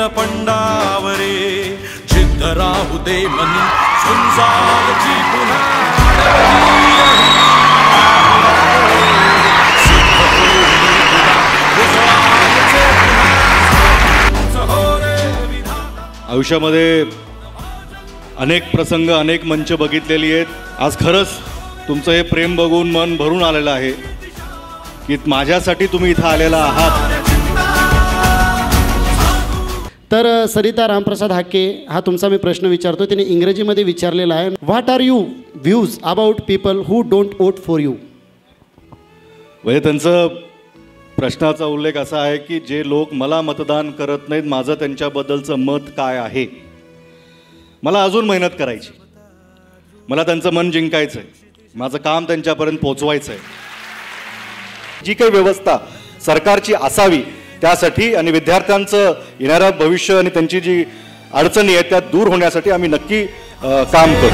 रणपंडावरे जिद्द राहू दे मनी झुंजारची पुन्हा आयुष्यामध्ये अनेक प्रसंग अनेक मंच बघितलेली आहेत. आज खरंच तुमचं हे प्रेम बघून मन भरून आलेलं आहे की माझ्यासाठी तुम्ही इथं आलेला आहात. तर सरिता रामप्रसाद हाके हा तुमचा मी प्रश्न विचारतो, त्याने इंग्रजीमध्ये विचारलेला आहे. What are you views about people who don't vote for you? म्हणजे त्यांचं प्रश्नाचा उल्लेख असा आहे की जे लोक मला मतदान करत नाहीत, माझं त्यांच्याबद्दलचं मत काय आहे. मला अजून मेहनत करायची, मला त्यांचं मन जिंकायचं आहे, माझं काम त्यांच्यापर्यंत पोचवायचं आहे. जी काही व्यवस्था सरकारची असावी त्यासाठी आणि विद्यार्थ्यांचं येणारं भविष्य आणि त्यांची जी अडचणी आहेत त्या दूर होण्यासाठी आम्ही नक्की काम करू.